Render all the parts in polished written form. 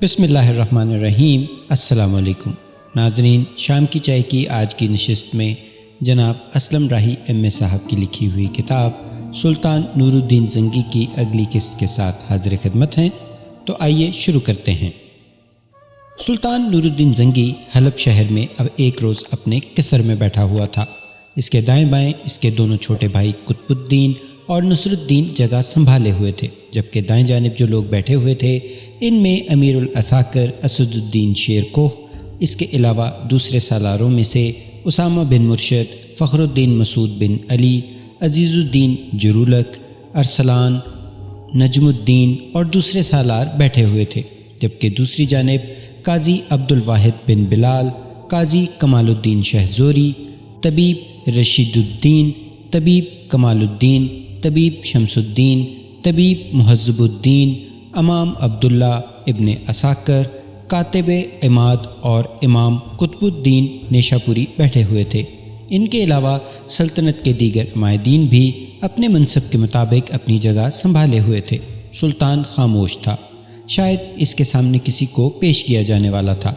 بسم اللہ الرحمن الرحیم۔ السلام علیکم ناظرین، شام کی چائے کی آج کی نشست میں جناب اسلم راہی ایم اے صاحب کی لکھی ہوئی کتاب سلطان نور الدین زنگی کی اگلی قسط کے ساتھ حاضر خدمت ہیں۔ تو آئیے شروع کرتے ہیں۔ سلطان نور الدین زنگی حلب شہر میں اب ایک روز اپنے قصر میں بیٹھا ہوا تھا۔ اس کے دائیں بائیں اس کے دونوں چھوٹے بھائی قطب الدین اور نصر الدین جگہ سنبھالے ہوئے تھے، جبکہ دائیں جانب جو لوگ بیٹھے ہوئے تھے ان میں امیر العساکر اسد الدین شیر کوہ، اس کے علاوہ دوسرے سالاروں میں سے اسامہ بن مرشد، فخر الدین مسعود بن علی، عزیز الدین جرولک، ارسلان، نجم الدین اور دوسرے سالار بیٹھے ہوئے تھے، جبکہ دوسری جانب قاضی عبد الواحد بن بلال، قاضی کمال الدین شہزوری، طبیب رشید الدین، طبیب کمال الدین، طبیب شمس الدین، طبیب مہذب الدین، امام عبداللہ ابن عساکر، کاتب عماد اور امام قطب الدین نیشاپوری بیٹھے ہوئے تھے۔ ان کے علاوہ سلطنت کے دیگر عمائدین بھی اپنے منصب کے مطابق اپنی جگہ سنبھالے ہوئے تھے۔ سلطان خاموش تھا، شاید اس کے سامنے کسی کو پیش کیا جانے والا تھا۔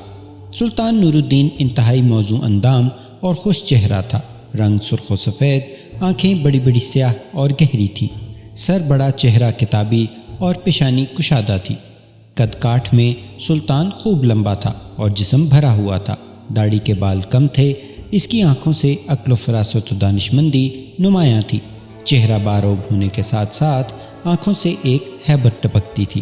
سلطان نور الدین انتہائی موزوں اندام اور خوش چہرہ تھا، رنگ سرخ و سفید، آنکھیں بڑی بڑی سیاہ اور گہری تھیں، سر بڑا، چہرہ کتابی اور پیشانی کشادہ تھی۔ قد کاٹھ میں سلطان خوب لمبا تھا اور جسم بھرا ہوا تھا، داڑھی کے بال کم تھے، اس کی آنکھوں سے عقل و فراست و دانشمندی نمایاں تھی۔ چہرہ باروب ہونے کے ساتھ ساتھ آنکھوں سے ایک ہیبت ٹپکتی تھی۔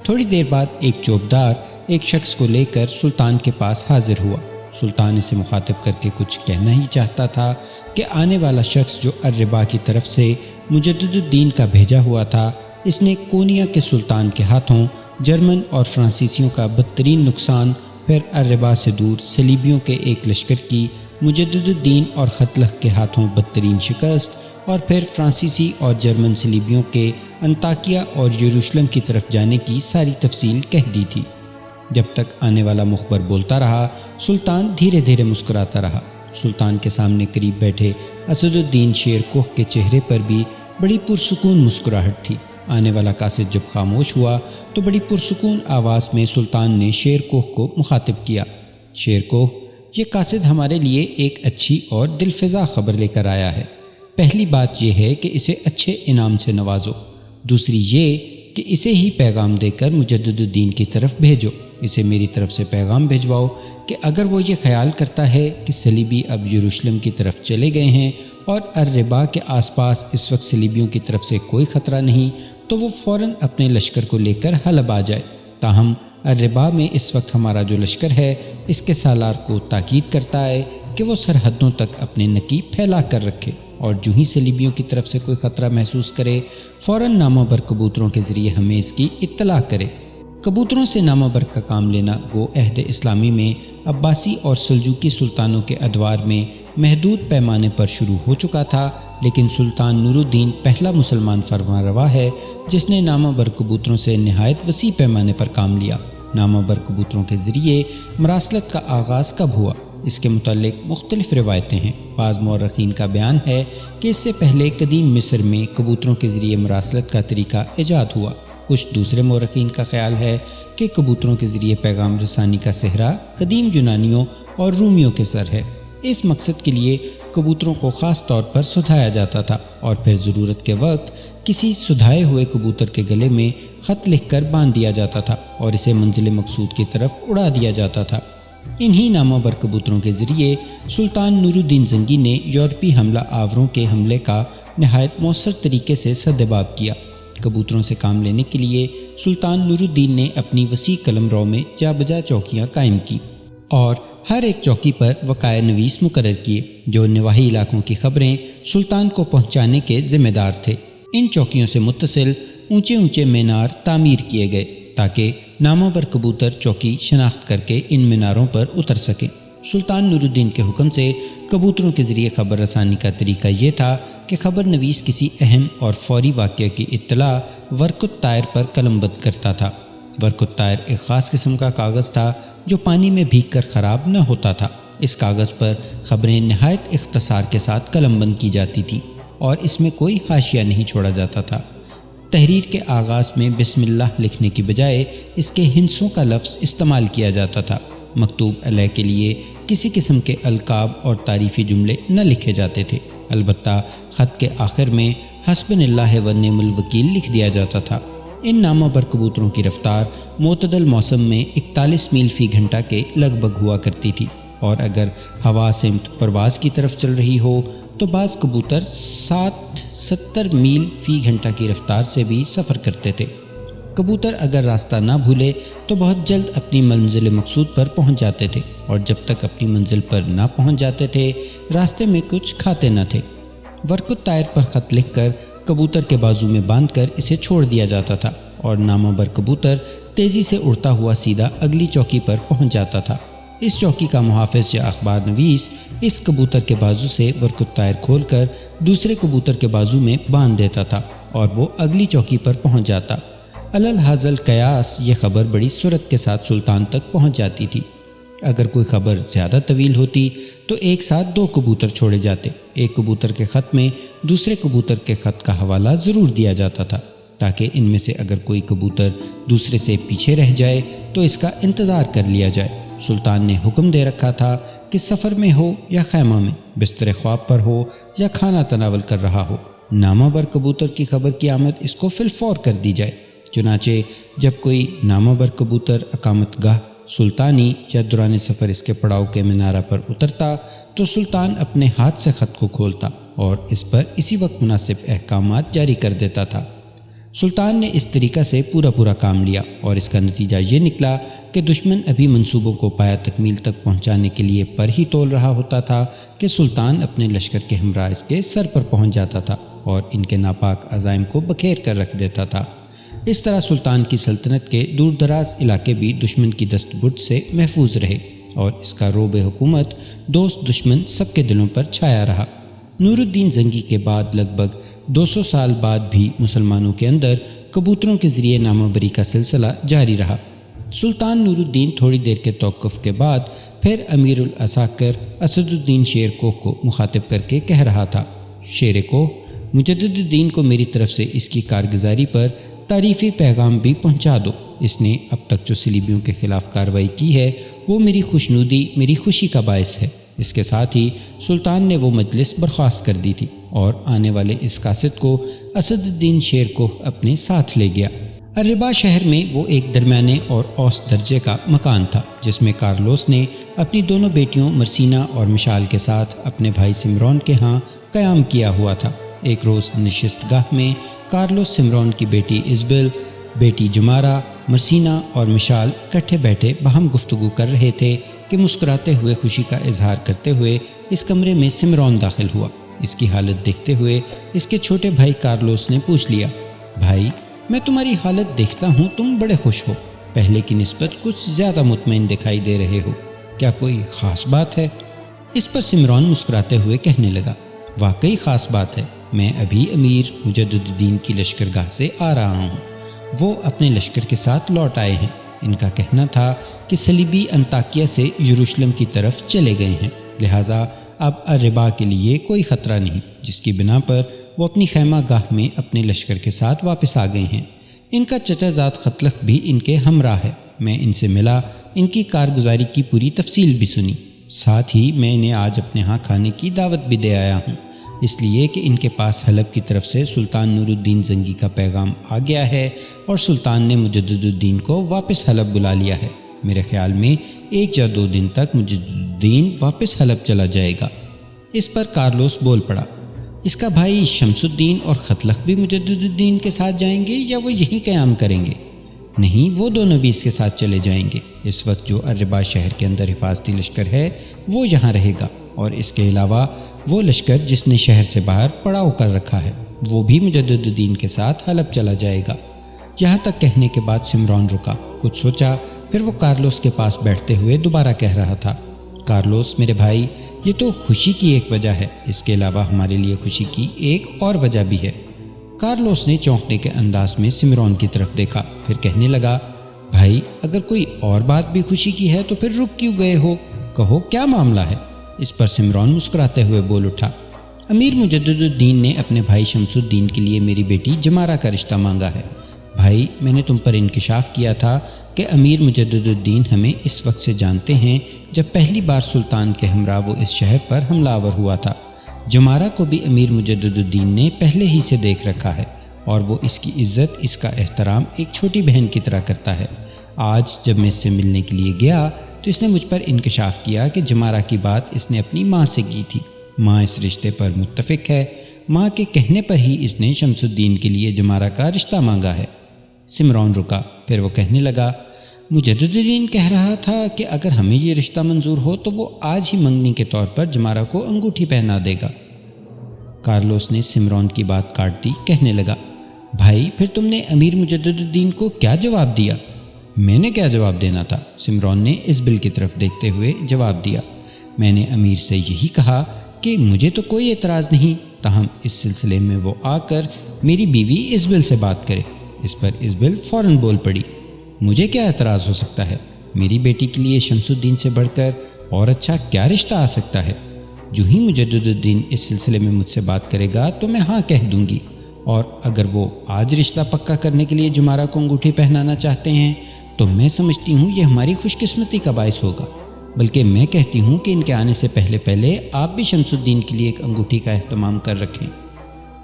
تھوڑی دیر بعد ایک چوبدار ایک شخص کو لے کر سلطان کے پاس حاضر ہوا۔ سلطان اسے مخاطب کر کے کچھ کہنا ہی چاہتا تھا کہ آنے والا شخص جو الربا کی طرف سے مجدد الدین کا بھیجا ہوا تھا، اس نے کونیا کے سلطان کے ہاتھوں جرمن اور فرانسیسیوں کا بدترین نقصان، پھر الربا سے دور صلیبیوں کے ایک لشکر کی مجدد الدین اور خطلخ کے ہاتھوں بدترین شکست، اور پھر فرانسیسی اور جرمن صلیبیوں کے انطاکیہ اور یروشلم کی طرف جانے کی ساری تفصیل کہہ دی تھی۔ جب تک آنے والا مخبر بولتا رہا، سلطان دھیرے دھیرے مسکراتا رہا۔ سلطان کے سامنے قریب بیٹھے اسد الدین شیر کوہ کے چہرے پر بھی بڑی پرسکون مسکراہٹ تھی۔ آنے والا قاصد جب خاموش ہوا تو بڑی پرسکون آواز میں سلطان نے شیر کوہ کو مخاطب کیا۔ شیر کوہ، یہ قاصد ہمارے لیے ایک اچھی اور دلفزا خبر لے کر آیا ہے۔ پہلی بات یہ ہے کہ اسے اچھے انعام سے نوازو، دوسری یہ کہ اسے ہی پیغام دے کر مجدد الدین کی طرف بھیجو۔ اسے میری طرف سے پیغام بھجواؤ کہ اگر وہ یہ خیال کرتا ہے کہ صلیبی اب یروشلم کی طرف چلے گئے ہیں اور الربا کے آس پاس اس وقت صلیبیوں کی طرف سے کوئی خطرہ نہیں، تو وہ فوراً اپنے لشکر کو لے کر حلب آ جائے۔ تاہم الربا میں اس وقت ہمارا جو لشکر ہے، اس کے سالار کو تاکید کرتا ہے کہ وہ سرحدوں تک اپنے نکیب پھیلا کر رکھے، اور جو ہی صلیبیوں کی طرف سے کوئی خطرہ محسوس کرے، فوراً نامہ بر کبوتروں کے ذریعے ہمیں اس کی اطلاع کرے۔ کبوتروں سے نامہ بر کا کام لینا گو عہد اسلامی میں عباسی اور سلجوقی سلطانوں کے ادوار میں محدود پیمانے پر شروع ہو چکا تھا، لیکن سلطان نور الدین پہلا مسلمان فرمانروا ہے جس نے نامہ بر کبوتروں سے نہایت وسیع پیمانے پر کام لیا۔ نامہ بر کبوتروں کے ذریعے مراسلت کا آغاز کب ہوا، اس کے متعلق مختلف روایتیں ہیں۔ بعض مورخین کا بیان ہے کہ اس سے پہلے قدیم مصر میں کبوتروں کے ذریعے مراسلت کا طریقہ ایجاد ہوا۔ کچھ دوسرے مورخین کا خیال ہے کہ کبوتروں کے ذریعے پیغام رسانی کا صحرا قدیم یونانیوں اور رومیوں کے سر ہے۔ اس مقصد کے لیے کبوتروں کو خاص طور پر سدھایا جاتا تھا، اور پھر ضرورت کے وقت کسی سدھائے ہوئے کبوتر کے گلے میں خط لکھ کر باندھ دیا جاتا تھا اور اسے منزل مقصود کی طرف اڑا دیا جاتا تھا۔ انہی نامہ بر کبوتروں کے ذریعے سلطان نور الدین زنگی نے یورپی حملہ آوروں کے حملے کا نہایت مؤثر طریقے سے سدباب کیا۔ کبوتروں سے کام لینے کے لیے سلطان نور الدین نے اپنی وسیع قلم رو میں جا بجا چوکیاں قائم کی اور ہر ایک چوکی پر وقائے نویس مقرر کیے جو نواحی علاقوں کی خبریں سلطان کو پہنچانے کے ذمہ دار تھے۔ ان چوکیوں سے متصل اونچے اونچے مینار تعمیر کیے گئے تاکہ نامہ بر کبوتر چوکی شناخت کر کے ان میناروں پر اتر سکیں۔ سلطان نور الدین کے حکم سے کبوتروں کے ذریعے خبر رسانی کا طریقہ یہ تھا کہ خبر نویس کسی اہم اور فوری واقعہ کی اطلاع ورق الطائر پر قلم بند کرتا تھا۔ ورق الطائر ایک خاص قسم کا کاغذ تھا جو پانی میں بھیگ کر خراب نہ ہوتا تھا۔ اس کاغذ پر خبریں نہایت اختصار کے ساتھ قلم بند کی جاتی تھیں اور اس میں کوئی حاشیہ نہیں چھوڑا جاتا تھا۔ تحریر کے آغاز میں بسم اللہ لکھنے کی بجائے اس کے ہندسوں کا لفظ استعمال کیا جاتا تھا۔ مکتوب علیہ کے لیے کسی قسم کے القاب اور تعریفی جملے نہ لکھے جاتے تھے، البتہ خط کے آخر میں حسبنا اللہ و نعم الوکیل لکھ دیا جاتا تھا۔ ان ناموں پر کبوتروں کی رفتار معتدل موسم میں 41 میل فی گھنٹہ کے لگ بھگ ہوا کرتی تھی، اور اگر ہوا سمت پرواز کی طرف چل رہی ہو تو بعض کبوتر 60-70 میل فی گھنٹہ کی رفتار سے بھی سفر کرتے تھے۔ کبوتر اگر راستہ نہ بھولے تو بہت جلد اپنی منزل مقصود پر پہنچ جاتے تھے، اور جب تک اپنی منزل پر نہ پہنچ جاتے تھے راستے میں کچھ کھاتے نہ تھے۔ ورق الطائر پر خط لکھ کر کبوتر کے بازو میں باندھ کر اسے چھوڑ دیا جاتا تھا، اور نامہ بر کبوتر تیزی سے اڑتا ہوا سیدھا اگلی چوکی پر پہنچ جاتا تھا۔ اس چوکی کا محافظ یا اخبار نویس اس کبوتر کے بازو سے ورق الطائر کھول کر دوسرے کبوتر کے بازو میں باندھ دیتا تھا، اور وہ اگلی چوکی پر پہنچ جاتا۔ الحاظ القیاس یہ خبر بڑی سرعت کے ساتھ سلطان تک پہنچ جاتی تھی۔ اگر کوئی خبر زیادہ طویل ہوتی تو ایک ساتھ 2 کبوتر چھوڑے جاتے۔ ایک کبوتر کے خط میں دوسرے کبوتر کے خط کا حوالہ ضرور دیا جاتا تھا، تاکہ ان میں سے اگر کوئی کبوتر دوسرے سے پیچھے رہ جائے تو اس کا انتظار کر لیا جائے۔ سلطان نے حکم دے رکھا تھا کہ سفر میں ہو یا خیمہ میں، بستر خواب پر ہو یا کھانا تناول کر رہا ہو، نامہ بر کبوتر کی خبر کی آمد اس کو فی الفور کر دی جائے۔ چنانچہ جب کوئی نامہ بر کبوتر اقامت گاہ سلطانی یا دوران سفر اس کے پڑاؤ کے مینارہ پر اترتا تو سلطان اپنے ہاتھ سے خط کو کھولتا اور اس پر اسی وقت مناسب احکامات جاری کر دیتا تھا۔ سلطان نے اس طریقہ سے پورا کام لیا، اور اس کا نتیجہ یہ نکلا کہ دشمن ابھی منصوبوں کو پایا تکمیل تک پہنچانے کے لیے پر ہی تول رہا ہوتا تھا کہ سلطان اپنے لشکر کے ہمراہ اس کے سر پر پہنچ جاتا تھا اور ان کے ناپاک عزائم کو بکھیر کر رکھ دیتا تھا۔ اس طرح سلطان کی سلطنت کے دور دراز علاقے بھی دشمن کی دست برد سے محفوظ رہے، اور اس کا رعب حکومت دوست دشمن سب کے دلوں پر چھایا رہا۔ نور الدین زنگی کے بعد لگ بھگ 200 سال بعد بھی مسلمانوں کے اندر کبوتروں کے ذریعے نامہ بری کا سلسلہ جاری رہا۔ سلطان نور الدین تھوڑی دیر کے توقف کے بعد پھر امیر العساکر اسد الدین شیر کوہ کو مخاطب کر کے کہہ رہا تھا: شیر کوہ، مجدد الدین کو میری طرف سے اس کی کارگزاری پر تعریفی پیغام بھی پہنچا دو۔ اس نے اب تک جو صلیبیوں کے خلاف کارروائی کی ہے وہ میری خوشنودی، میری خوشی کا باعث ہے۔ اس کے ساتھ ہی سلطان نے وہ مجلس برخاست کر دی تھی، اور آنے والے اس قاصد کو اسد الدین شیر کو اپنے ساتھ لے گیا۔ الربا شہر میں وہ ایک درمیانے اور اوسط درجے کا مکان تھا، جس میں کارلوس نے اپنی دونوں بیٹیوں مرسینا اور مشال کے ساتھ اپنے بھائی سمرون کے ہاں قیام کیا ہوا تھا۔ ایک روز نشست گاہ میں کارلوس سمرون کی بیٹی ازبل، بیٹی جمارہ، مرسینا اور مشال اکٹھے بیٹھے باہم گفتگو کر رہے تھے کہ مسکراتے ہوئے خوشی کا اظہار کرتے ہوئے اس کمرے میں سمرون داخل ہوا۔ اس کی حالت دیکھتے ہوئے اس کے چھوٹے بھائی کارلوس نے پوچھ لیا: بھائی، میں تمہاری حالت دیکھتا ہوں تم بڑے خوش ہو، پہلے کی نسبت کچھ زیادہ مطمئن دکھائی دے رہے ہو، کیا کوئی خاص بات ہے؟ اس پر سمرون مسکراتے ہوئے کہنے لگا: واقعی خاص بات ہے، میں ابھی امیر مجدد الدین کی لشکرگاہ سے آ رہا ہوں۔ وہ اپنے لشکر کے ساتھ لوٹ آئے ہیں۔ ان کا کہنا تھا کہ صلیبی انطاکیہ سے یروشلم کی طرف چلے گئے ہیں، لہٰذا اب الربا کے لیے کوئی خطرہ نہیں، جس کی بنا پر وہ اپنی خیمہ گاہ میں اپنے لشکر کے ساتھ واپس آ گئے ہیں۔ ان کا چچا زاد خطلخ بھی ان کے ہمراہ ہے۔ میں ان سے ملا، ان کی کارگزاری کی پوری تفصیل بھی سنی، ساتھ ہی میں انہیں آج اپنے ہاں کھانے کی دعوت بھی دے آیا ہوں، اس لیے کہ ان کے پاس حلب کی طرف سے سلطان نور الدین زنگی کا پیغام آ گیا ہے، اور سلطان نے مجدد الدین کو واپس حلب بلا لیا ہے۔ میرے خیال میں 1 یا 2 دن تک مجدد الدین واپس حلب چلا جائے گا۔ اس پر کارلوس بول پڑا: اس کا بھائی شمس الدین اور خطلخ بھی مجدد الدین کے ساتھ جائیں گے یا وہ یہیں قیام کریں گے؟ نہیں، وہ دونوں بھی اس کے ساتھ چلے جائیں گے۔ اس وقت جو الربا شہر کے اندر حفاظتی لشکر ہے وہ یہاں رہے گا، اور اس کے علاوہ وہ لشکر جس نے شہر سے باہر پڑاؤ کر رکھا ہے وہ بھی مجدد الدین کے ساتھ حلب چلا جائے گا۔ یہاں تک کہنے کے بعد سمرون رکا، کچھ سوچا، پھر وہ کارلوس کے پاس بیٹھتے ہوئے دوبارہ کہہ رہا تھا: کارلوس میرے بھائی، یہ تو خوشی کی ایک وجہ ہے، اس کے علاوہ ہمارے لیے خوشی کی ایک اور وجہ بھی ہے۔ کارلوس نے چونکنے کے انداز میں سمرون کی طرف دیکھا، پھر کہنے لگا: بھائی، اگر کوئی اور بات بھی خوشی کی ہے تو پھر رک کیوں گئے ہو؟ کہو کیا معاملہ ہے؟ اس پر سمرون مسکراتے ہوئے بول اٹھا: امیر مجدد الدین نے اپنے بھائی شمس الدین کے لیے میری بیٹی جمارہ کا رشتہ مانگا ہے۔ بھائی، میں نے تم پر انکشاف کیا تھا کہ امیر مجدد الدین ہمیں اس وقت سے جانتے ہیں جب پہلی بار سلطان کے ہمراہ وہ اس شہر پر حملہ آور ہوا تھا۔ جمارہ کو بھی امیر مجدد الدین نے پہلے ہی سے دیکھ رکھا ہے اور وہ اس کی عزت، اس کا احترام ایک چھوٹی بہن کی طرح کرتا ہے۔ آج جب میں اس سے ملنے کے لیے گیا تو اس نے مجھ پر انکشاف کیا کہ جمارہ کی بات اس نے اپنی ماں سے کی تھی۔ ماں اس رشتے پر متفق ہے۔ ماں کے کہنے پر ہی اس نے شمس الدین کے لیے جمارہ کا رشتہ مانگا ہے۔ سمران رکا، پھر وہ کہنے لگا، مجدد الدین کہہ رہا تھا کہ اگر ہمیں یہ رشتہ منظور ہو تو وہ آج ہی منگنی کے طور پر جمارہ کو انگوٹھی پہنا دے گا۔ کارلوس نے سمران کی بات کاٹ دی، کہنے لگا، بھائی پھر تم نے امیر مجدد الدین کو کیا جواب دیا؟ میں نے کیا جواب دینا تھا؟ سمران نے ازبل کی طرف دیکھتے ہوئے جواب دیا، میں نے امیر سے یہی کہا کہ مجھے تو کوئی اعتراض نہیں، تاہم اس سلسلے میں وہ آ کر میری بیوی ازبل سے بات کرے۔ اس پر ازبل فوراً بول پڑی، مجھے کیا اعتراض ہو سکتا ہے؟ میری بیٹی کے لیے شمس الدین سے بڑھ کر اور اچھا کیا رشتہ آ سکتا ہے؟ جو ہی مجدد الدین اس سلسلے میں مجھ سے بات کرے گا تو میں ہاں کہہ دوں گی، اور اگر وہ آج رشتہ پکا کرنے کے لیے جمارہ کو انگوٹھی پہنانا چاہتے ہیں تو میں سمجھتی ہوں یہ ہماری خوش قسمتی کا باعث ہوگا، بلکہ میں کہتی ہوں کہ ان کے آنے سے پہلے آپ بھی شمس الدین کے لیے ایک انگوٹھی کا اہتمام کر رکھیں۔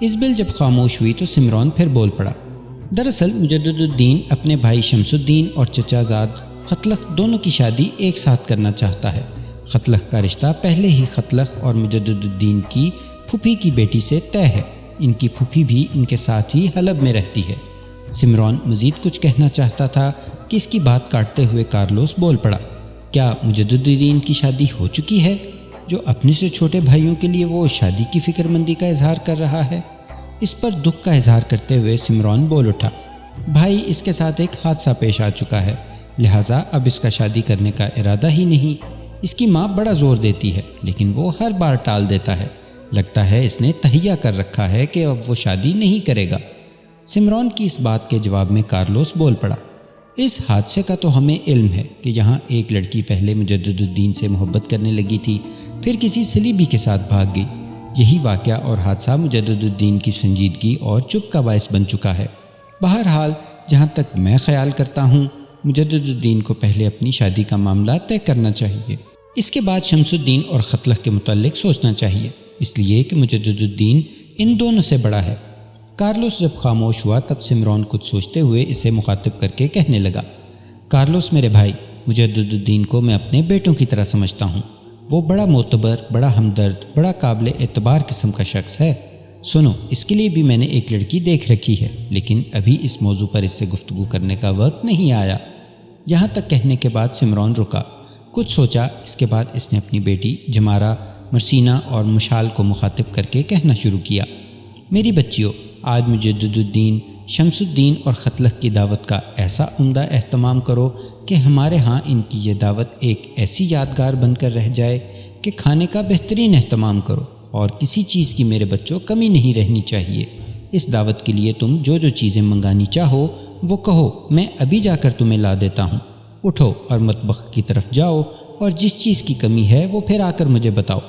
ازبل جب خاموش ہوئی تو سمران پھر بول پڑا، دراصل مجدد الدین اپنے بھائی شمس الدین اور چچا زاد خطلخ دونوں کی شادی ایک ساتھ کرنا چاہتا ہے۔ خطلخ کا رشتہ پہلے ہی خطلخ اور مجدد الدین کی پھوپھی کی بیٹی سے طے ہے۔ ان کی پھوپھی بھی ان کے ساتھ ہی حلب میں رہتی ہے۔ سمران مزید کچھ کہنا چاہتا تھا کہ اس کی بات کاٹتے ہوئے کارلوس بول پڑا، کیا مجدد الدین کی شادی ہو چکی ہے؟ جو اپنے سے چھوٹے بھائیوں کے لیے وہ شادی کی فکر مندی کا اظہار کر رہا ہے۔ اس پر دکھ کا اظہار کرتے ہوئے سمران بول اٹھا، بھائی اس کے ساتھ ایک حادثہ پیش آ چکا ہے، لہٰذا اب اس کا شادی کرنے کا ارادہ ہی نہیں۔ اس کی ماں بڑا زور دیتی ہے لیکن وہ ہر بار ٹال دیتا ہے، لگتا ہے اس نے تہیہ کر رکھا ہے کہ اب وہ شادی نہیں کرے گا۔ سمران کی اس بات کے جواب میں کارلوس بول پڑا، اس حادثے کا تو ہمیں علم ہے کہ یہاں ایک لڑکی پہلے مجدد الدین سے محبت کرنے لگی تھی، پھر کسی سلیبی کے ساتھ بھاگ گئی۔ یہی واقعہ اور حادثہ مجدد الدین کی سنجیدگی اور چپ کا باعث بن چکا ہے۔ بہرحال جہاں تک میں خیال کرتا ہوں مجدد الدین کو پہلے اپنی شادی کا معاملہ طے کرنا چاہیے، اس کے بعد شمس الدین اور خطلخ کے متعلق سوچنا چاہیے، اس لیے کہ مجدد الدین ان دونوں سے بڑا ہے۔ کارلوس جب خاموش ہوا تب سمران کچھ سوچتے ہوئے اسے مخاطب کر کے کہنے لگا، کارلوس میرے بھائی، مجدد الدین کو میں اپنے بیٹوں کی طرح سمجھتا ہوں۔ وہ بڑا معتبر، بڑا ہمدرد، بڑا قابل اعتبار قسم کا شخص ہے۔ سنو، اس کے لیے بھی میں نے ایک لڑکی دیکھ رکھی ہے، لیکن ابھی اس موضوع پر اس سے گفتگو کرنے کا وقت نہیں آیا۔ یہاں تک کہنے کے بعد سمران رکا، کچھ سوچا، اس کے بعد اس نے اپنی بیٹی جمارہ، مرسینہ اور مشال کو مخاطب کر کے کہنا شروع کیا، میری بچیوں، آج مجدد الدین، شمس الدین اور خطلخ کی دعوت کا ایسا عمدہ اہتمام کرو کہ ہمارے ہاں ان کی یہ دعوت ایک ایسی یادگار بن کر رہ جائے کہ کھانے کا بہترین اہتمام کرو اور کسی چیز کی میرے بچوں کمی نہیں رہنی چاہیے۔ اس دعوت کے لیے تم جو جو چیزیں منگانی چاہو وہ کہو، میں ابھی جا کر تمہیں لا دیتا ہوں۔ اٹھو اور مطبخ کی طرف جاؤ اور جس چیز کی کمی ہے وہ پھر آ کر مجھے بتاؤ۔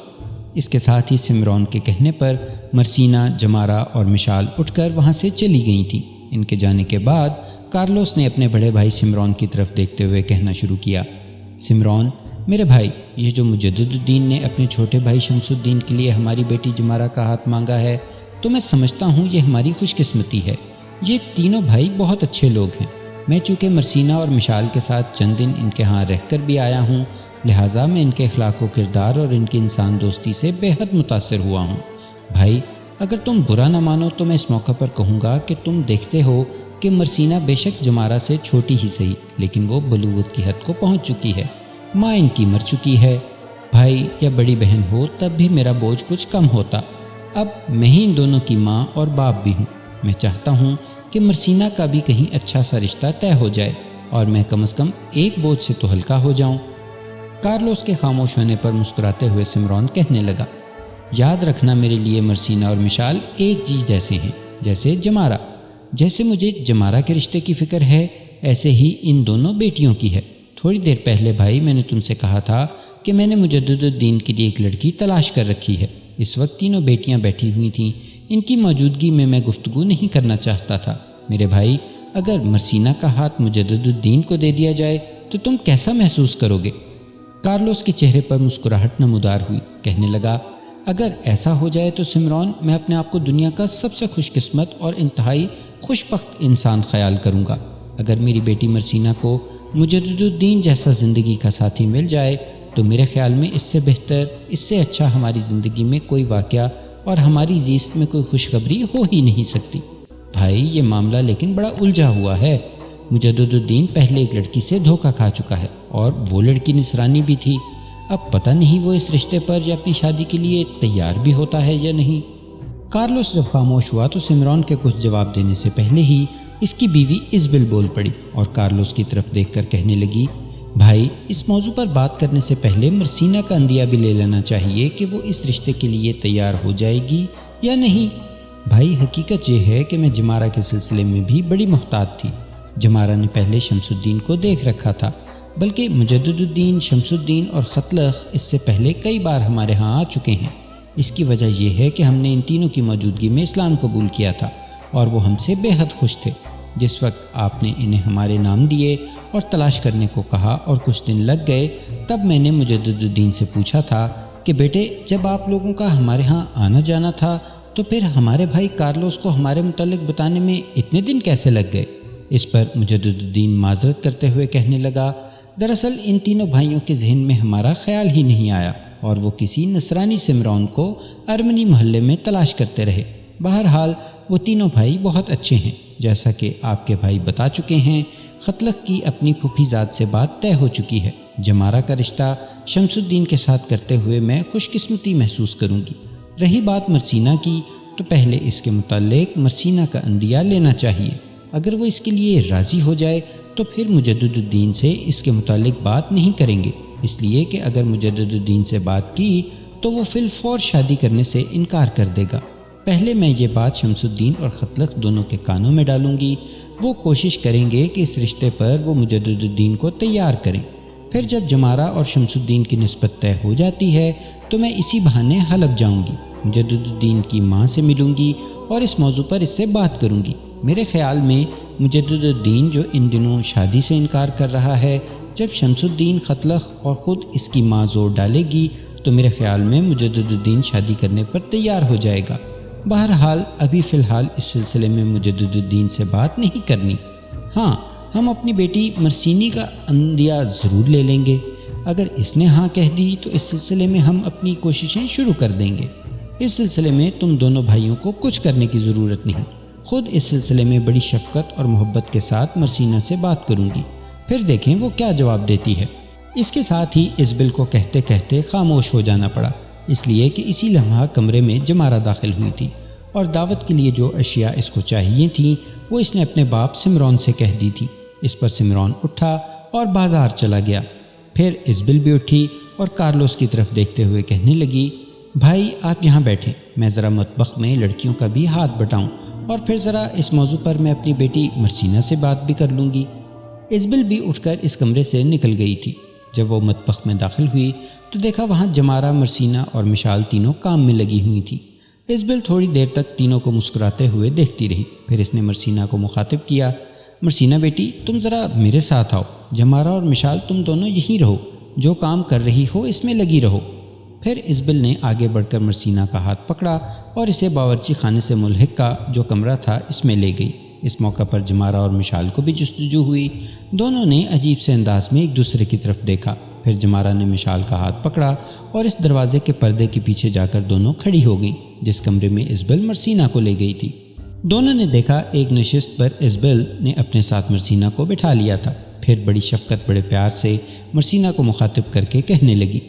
اس کے ساتھ ہی سمران کے کہنے پر مرسینہ، جمارہ اور مشال اٹھ کر وہاں سے چلی گئی تھیں۔ ان کے جانے کے بعد کارلوس نے اپنے بڑے بھائی سمران کی طرف دیکھتے ہوئے کہنا شروع کیا، سمران میرے بھائی، یہ جو مجدد الدین نے اپنے چھوٹے بھائی شمس الدین کے لیے ہماری بیٹی جمارہ کا ہاتھ مانگا ہے تو میں سمجھتا ہوں یہ ہماری خوش قسمتی ہے۔ یہ تینوں بھائی بہت اچھے لوگ ہیں۔ میں چونکہ مرسینہ اور مشال کے ساتھ چند دن ان کے ہاں رہ کر بھی آیا ہوں، لہٰذا میں ان کے اخلاق و کردار اور ان کی انسان دوستی سے بے حد متاثر ہوا ہوں۔ بھائی، اگر تم برا نہ مانو تو میں اس موقع پر کہوں گا کہ تم دیکھتے ہو کہ مرسینہ بے شک جمارہ سے چھوٹی ہی صحیح لیکن وہ بلوغت کی حد کو پہنچ چکی ہے، ماں ان کی مر چکی ہے۔ بھائی یا بڑی بہن ہو تب بھی میرا بوجھ کچھ کم ہوتا، اب میں ہی ان دونوں کی ماں اور باپ بھی ہوں۔ میں چاہتا ہوں کہ مرسینہ کا بھی کہیں اچھا سا رشتہ طے ہو جائے اور میں کم از کم ایک بوجھ سے تو ہلکا ہو جاؤں۔ کارلوس کے خاموش ہونے پر مسکراتے ہوئے سمران کہنے لگا، یاد رکھنا میرے لیے مرسینہ اور مشال ایک چیز جیسے ہیں، جیسے جمارہ۔ جیسے مجھے جمارہ کے رشتے کی فکر ہے ایسے ہی ان دونوں بیٹیوں کی ہے۔ تھوڑی دیر پہلے بھائی میں نے تم سے کہا تھا کہ میں نے مجدد الدین کے لیے ایک لڑکی تلاش کر رکھی ہے، اس وقت تینوں بیٹیاں بیٹھی ہوئی تھیں۔ ان کی موجودگی میں میں گفتگو نہیں کرنا چاہتا تھا۔ میرے بھائی، اگر مرسینہ کا ہاتھ مجدد الدین کو دے دیا جائے تو تم کیسا محسوس کرو گے؟ کارلوس کے چہرے پر مسکراہٹ نمودار ہوئی۔ کہنے لگا، اگر ایسا ہو جائے تو سمرون، میں اپنے آپ کو دنیا کا سب سے خوش قسمت اور انتہائی خوش بخت انسان خیال کروں گا۔ اگر میری بیٹی مرسینہ کو مجدد الدین جیسا زندگی کا ساتھی مل جائے تو میرے خیال میں اس سے بہتر، اس سے اچھا ہماری زندگی میں کوئی واقعہ اور ہماری زیست میں کوئی خوشخبری ہو ہی نہیں سکتی۔ بھائی، یہ معاملہ لیکن بڑا الجھا ہوا ہے۔ مجدد الدین پہلے ایک لڑکی سے دھوکہ کھا چکا ہے اور وہ لڑکی نصرانی بھی تھی۔ اب پتہ نہیں وہ اس رشتے پر یا اپنی شادی کے لیے تیار بھی ہوتا ہے یا نہیں۔ کارلوس جب خاموش ہوا تو سمرون کے کچھ جواب دینے سے پہلے ہی اس کی بیوی ایزابل بول پڑی اور کارلوس کی طرف دیکھ کر کہنے لگی، بھائی، اس موضوع پر بات کرنے سے پہلے مرسینہ کا اندیہ بھی لے لینا چاہیے کہ وہ اس رشتے کے لیے تیار ہو جائے گی یا نہیں۔ بھائی، حقیقت یہ ہے کہ میں جمارہ کے سلسلے میں بھی بڑی محتاط تھی۔ جمارہ نے پہلے شمس الدین کو دیکھ رکھا تھا، بلکہ مجدد الدین، شمس الدین اور خطلخ اس سے پہلے کئی بار ہمارے ہاں آ چکے ہیں۔ اس کی وجہ یہ ہے کہ ہم نے ان تینوں کی موجودگی میں اسلام قبول کیا تھا اور وہ ہم سے بے حد خوش تھے۔ جس وقت آپ نے انہیں ہمارے نام دیے اور تلاش کرنے کو کہا اور کچھ دن لگ گئے، تب میں نے مجدد الدین سے پوچھا تھا کہ بیٹے، جب آپ لوگوں کا ہمارے ہاں آنا جانا تھا تو پھر ہمارے بھائی کارلوس کو ہمارے متعلق بتانے میں اتنے دن کیسے لگ گئے؟ اس پر مجدد الدین معذرت کرتے ہوئے کہنے لگا، دراصل ان تینوں بھائیوں کے ذہن میں ہمارا خیال ہی نہیں آیا اور وہ کسی نصرانی سمرون کو ارمنی محلے میں تلاش کرتے رہے۔ بہرحال وہ تینوں بھائی بہت اچھے ہیں، جیسا کہ آپ کے بھائی بتا چکے ہیں۔ خطلخ کی اپنی پھوپھی زاد سے بات طے ہو چکی ہے۔ جمارہ کا رشتہ شمس الدین کے ساتھ کرتے ہوئے میں خوش قسمتی محسوس کروں گی۔ رہی بات مرسینہ کی، تو پہلے اس کے متعلق مرسینہ کا اندیہ لینا چاہیے۔ اگر وہ اس کے لیے راضی ہو جائے تو پھر مجدد الدین سے اس کے متعلق بات نہیں کریں گے، اس لیے کہ اگر مجدد الدین سے بات کی تو وہ فی الفور شادی کرنے سے انکار کر دے گا۔ پہلے میں یہ بات شمس الدین اور خطلخ دونوں کے کانوں میں ڈالوں گی۔ وہ کوشش کریں گے کہ اس رشتے پر وہ مجدد الدین کو تیار کریں۔ پھر جب جمارہ اور شمس الدین کی نسبت طے ہو جاتی ہے تو میں اسی بہانے حلب جاؤں گی، مجدد الدین کی ماں سے ملوں گی اور اس موضوع پر اس سے بات کروں گی۔ میرے خیال میں مجدد الدین جو ان دنوں شادی سے انکار کر رہا ہے، جب شمس الدین، خطلخ اور خود اس کی ماں زور ڈالے گی تو میرے خیال میں مجدد الدین شادی کرنے پر تیار ہو جائے گا۔ بہرحال ابھی فی الحال اس سلسلے میں مجدد الدین سے بات نہیں کرنی۔ ہاں، ہم اپنی بیٹی مرسینی کا اندیہ ضرور لے لیں گے۔ اگر اس نے ہاں کہہ دی تو اس سلسلے میں ہم اپنی کوششیں شروع کر دیں گے۔ اس سلسلے میں تم دونوں بھائیوں کو کچھ کرنے کی ضرورت نہیں۔ خود اس سلسلے میں بڑی شفقت اور محبت کے ساتھ مرسینہ سے بات کروں گی، پھر دیکھیں وہ کیا جواب دیتی ہے۔ اس کے ساتھ ہی ایزابل کو کہتے کہتے خاموش ہو جانا پڑا، اس لیے کہ اسی لمحہ کمرے میں جمارہ داخل ہوئی تھی اور دعوت کے لیے جو اشیاء اس کو چاہیے تھیں وہ اس نے اپنے باپ سمرون سے کہہ دی تھی۔ اس پر سمرون اٹھا اور بازار چلا گیا۔ پھر ایزابل بھی اٹھی اور کارلوس کی طرف دیکھتے ہوئے کہنے لگی، بھائی آپ یہاں بیٹھیں، میں ذرا مطبخ میں لڑکیوں کا بھی ہاتھ بٹاؤں اور پھر ذرا اس موضوع پر میں اپنی بیٹی مرسینہ سے بات بھی کر لوں گی۔ ایزابل بھی اٹھ کر اس کمرے سے نکل گئی تھی۔ جب وہ مطبخ میں داخل ہوئی تو دیکھا وہاں جمارہ، مرسینہ اور مشال تینوں کام میں لگی ہوئی تھیں۔ ایزابل تھوڑی دیر تک تینوں کو مسکراتے ہوئے دیکھتی رہی، پھر اس نے مرسینہ کو مخاطب کیا، مرسینہ بیٹی تم ذرا میرے ساتھ آؤ، جمارہ اور مشال تم دونوں یہیں رہو، جو کام کر رہی ہو اس میں لگی رہو۔ پھر ایزابل نے آگے بڑھ کر مرسینہ کا ہاتھ پکڑا اور اسے باورچی خانے سے ملحق کا جو کمرہ تھا اس میں لے گئی۔ اس موقع پر جمارہ اور مشال کو بھی جستجو ہوئی۔ دونوں نے عجیب سے انداز میں ایک دوسرے کی طرف دیکھا۔ پھر جمارہ نے مشال کا ہاتھ پکڑا اور اس دروازے کے پردے کے پیچھے جا کر دونوں کھڑی ہو گئیں جس کمرے میں ایزابل مرسینہ کو لے گئی تھی۔ دونوں نے دیکھا ایک نشست پر ایزابل نے اپنے ساتھ مرسینہ کو بٹھا لیا تھا۔ پھر بڑی شفقت، بڑے پیار سے مرسینہ کو مخاطب کر کے کہنے لگی،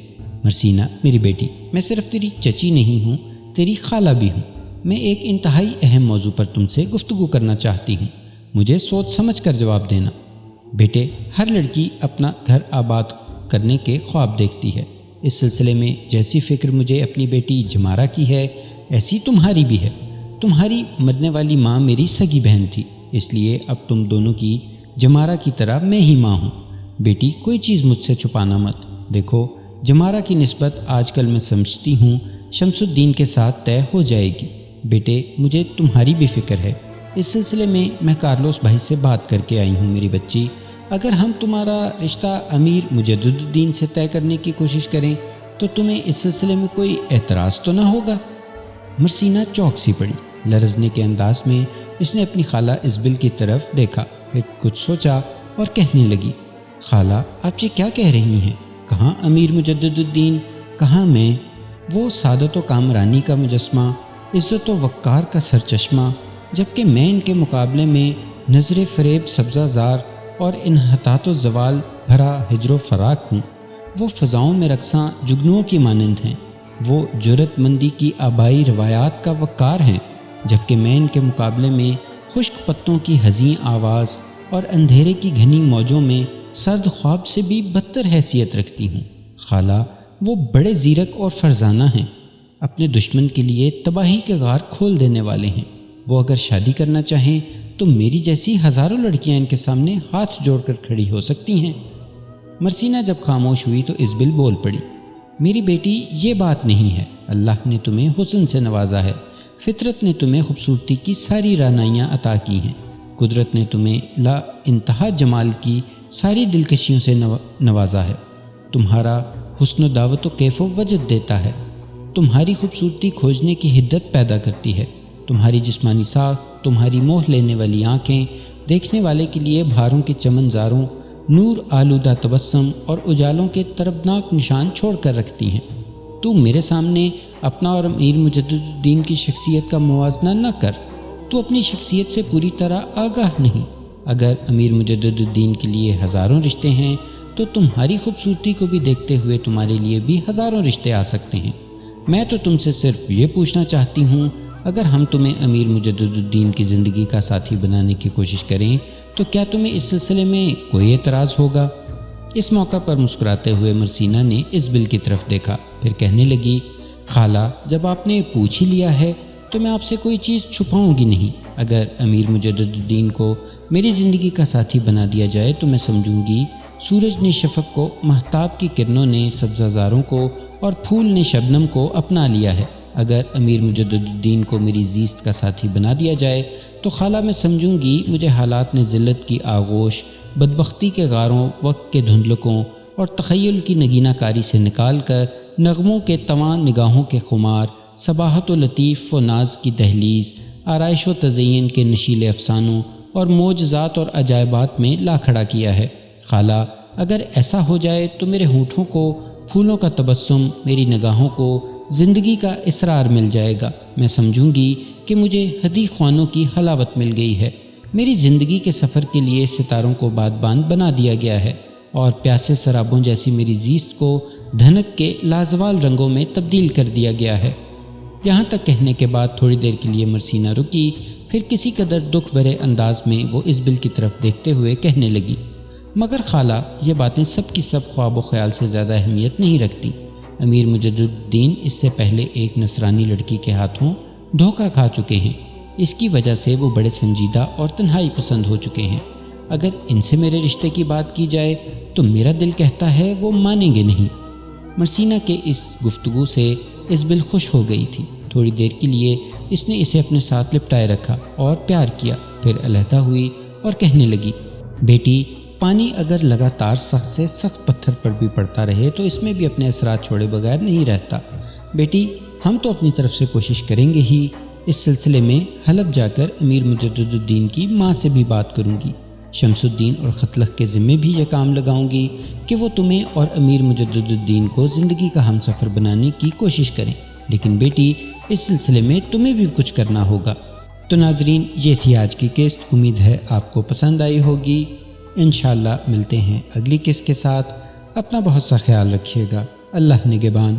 مرسینہ میری بیٹی، میں صرف تیری چچی نہیں ہوں، تیری خالہ بھی ہوں۔ میں ایک انتہائی اہم موضوع پر تم سے گفتگو کرنا چاہتی ہوں، مجھے سوچ سمجھ کر جواب دینا۔ بیٹے، ہر لڑکی اپنا گھر آباد کرنے کے خواب دیکھتی ہے۔ اس سلسلے میں جیسی فکر مجھے اپنی بیٹی جمارہ کی ہے ایسی تمہاری بھی ہے۔ تمہاری مرنے والی ماں میری سگی بہن تھی، اس لیے اب تم دونوں کی جمارہ کی طرح میں ہی ماں ہوں۔ بیٹی کوئی چیز مجھ سے چھپانا مت۔ دیکھو، جمارہ کی نسبت آج کل میں سمجھتی ہوں شمس الدین کے ساتھ طے ہو جائے گی۔ بیٹے مجھے تمہاری بھی فکر ہے، اس سلسلے میں کارلوس بھائی سے بات کر کے آئی ہوں میری بچی۔ اگر ہم تمہارا رشتہ امیر مجدد الدین سے طے کرنے کی کوشش کریں تو تمہیں اس سلسلے میں کوئی اعتراض تو نہ ہوگا؟ مرسینہ چوک سی پڑی۔ لرزنے کے انداز میں اس نے اپنی خالہ ازبل کی طرف دیکھا، پھر کچھ سوچا اور کہنے لگی، خالہ آپ یہ کیا کہہ رہی ہیں؟ کہاں امیر مجدد الدین، کہاں میں؟ وہ سعادت و کامرانی کا مجسمہ، عزت و وقار کا سرچشمہ، جبکہ میں ان کے مقابلے میں نظر فریب سبزہ زار اور انحطاط و زوال بھرا ہجر و فراق ہوں۔ وہ فضاؤں میں رقصاں جگنوؤں کی مانند ہیں، وہ جرأت مندی کی آبائی روایات کا وقار ہیں، جبکہ میں ان کے مقابلے میں خشک پتوں کی حزین آواز اور اندھیرے کی گھنی موجوں میں سرد خواب سے بھی بدتر حیثیت رکھتی ہوں۔ خالہ وہ بڑے زیرک اور فرزانہ ہیں، اپنے دشمن کے لیے تباہی کے غار کھول دینے والے ہیں۔ وہ اگر شادی کرنا چاہیں تو میری جیسی ہزاروں لڑکیاں ان کے سامنے ہاتھ جوڑ کر کھڑی ہو سکتی ہیں۔ مرسینہ جب خاموش ہوئی تو ازبل بول پڑی، میری بیٹی یہ بات نہیں ہے، اللہ نے تمہیں حسن سے نوازا ہے، فطرت نے تمہیں خوبصورتی کی ساری رعنائیاں عطا کی ہیں، قدرت نے تمہیں لا انتہا جمال کی ساری دلکشیوں سے نوازا ہے، تمہارا حسن و دعوت و کیف و وجد دیتا ہے، تمہاری خوبصورتی کھوجنے کی حدت پیدا کرتی ہے، تمہاری جسمانی ساخت، تمہاری موہ لینے والی آنکھیں دیکھنے والے کے لیے بہاروں کے چمن زاروں، نور آلودہ تبسم اور اجالوں کے طربناک نشان چھوڑ کر رکھتی ہیں۔ تو میرے سامنے اپنا اور امیر مجدد الدین کی شخصیت کا موازنہ نہ کر، تو اپنی شخصیت سے پوری طرح آگاہ نہیں۔ اگر امیر مجدد الدین کے لیے ہزاروں رشتے ہیں تو تمہاری خوبصورتی کو بھی دیکھتے ہوئے تمہارے لیے بھی ہزاروں رشتے آ سکتے ہیں۔ میں تو تم سے صرف یہ پوچھنا چاہتی ہوں، اگر ہم تمہیں امیر مجدد الدین کی زندگی کا ساتھی بنانے کی کوشش کریں تو کیا تمہیں اس سلسلے میں کوئی اعتراض ہوگا؟ اس موقع پر مسکراتے ہوئے مرسینہ نے ازبل کی طرف دیکھا، پھر کہنے لگی، خالہ جب آپ نے پوچھ ہی لیا ہے تو میں آپ سے کوئی چیز چھپاؤں گی نہیں۔ اگر امیر مجدد الدین کو میری زندگی کا ساتھی بنا دیا جائے تو میں سمجھوں گی سورج نے شفق کو، مہتاب کی کرنوں نے سبزہ زاروں کو اور پھول نے شبنم کو اپنا لیا ہے۔ اگر امیر مجدد الدین کو میری زیست کا ساتھی بنا دیا جائے تو خالہ میں سمجھوں گی مجھے حالات نے ذلت کی آغوش، بدبختی کے غاروں، وقت کے دھندلکوں اور تخیل کی نگینہ کاری سے نکال کر نغموں کے تواں نگاہوں کے خمار، صباحت و لطیف و ناز کی دہلیز، آرائش و تزئین کے نشیل افسانوں اور معجزات اور عجائبات میں لا کھڑا کیا ہے۔ خالہ اگر ایسا ہو جائے تو میرے ہونٹوں کو پھولوں کا تبسم، میری نگاہوں کو زندگی کا اسرار مل جائے گا۔ میں سمجھوں گی کہ مجھے حدیق خوانوں کی حلاوت مل گئی ہے، میری زندگی کے سفر کے لیے ستاروں کو بادبان بنا دیا گیا ہے اور پیاسے سرابوں جیسی میری زیست کو دھنک کے لازوال رنگوں میں تبدیل کر دیا گیا ہے۔ یہاں تک کہنے کے بعد تھوڑی دیر کے لیے مرسینہ رکی، پھر کسی قدر دکھ بھرے انداز میں وہ ازبل کی طرف دیکھتے ہوئے کہنے لگی، مگر خالہ یہ باتیں سب کی سب خواب و خیال سے زیادہ اہمیت نہیں رکھتی۔ امیر مجدد الدین اس سے پہلے ایک نصرانی لڑکی کے ہاتھوں دھوکہ کھا چکے ہیں، اس کی وجہ سے وہ بڑے سنجیدہ اور تنہائی پسند ہو چکے ہیں۔ اگر ان سے میرے رشتے کی بات کی جائے تو میرا دل کہتا ہے وہ مانیں گے نہیں۔ مرسینہ کے اس گفتگو سے ازبل خوش ہو گئی تھی۔ تھوڑی دیر کے لیے اس نے اسے اپنے ساتھ لپٹائے رکھا اور پیار کیا، پھر علیحدہ ہوئی اور کہنے لگی، بیٹی پانی اگر لگاتار سخت سے سخت پتھر پر بھی پڑتا رہے تو اس میں بھی اپنے اثرات چھوڑے بغیر نہیں رہتا۔ بیٹی ہم تو اپنی طرف سے کوشش کریں گے ہی، اس سلسلے میں حلب جا کر امیر مجدد الدین کی ماں سے بھی بات کروں گی، شمس الدین اور خطلخ کے ذمے بھی یہ کام لگاؤں گی کہ وہ تمہیں اور امیر مجدد الدین کو زندگی کا ہم سفر بنانے کی کوشش کریں، لیکن بیٹی اس سلسلے میں تمہیں بھی کچھ کرنا ہوگا۔ تو ناظرین یہ تھی آج کی قسط، امید ہے آپ کو پسند آئی ہوگی۔ انشاءاللہ ملتے ہیں اگلی قسط کے ساتھ، اپنا بہت سا خیال رکھیے گا، اللہ نگہبان۔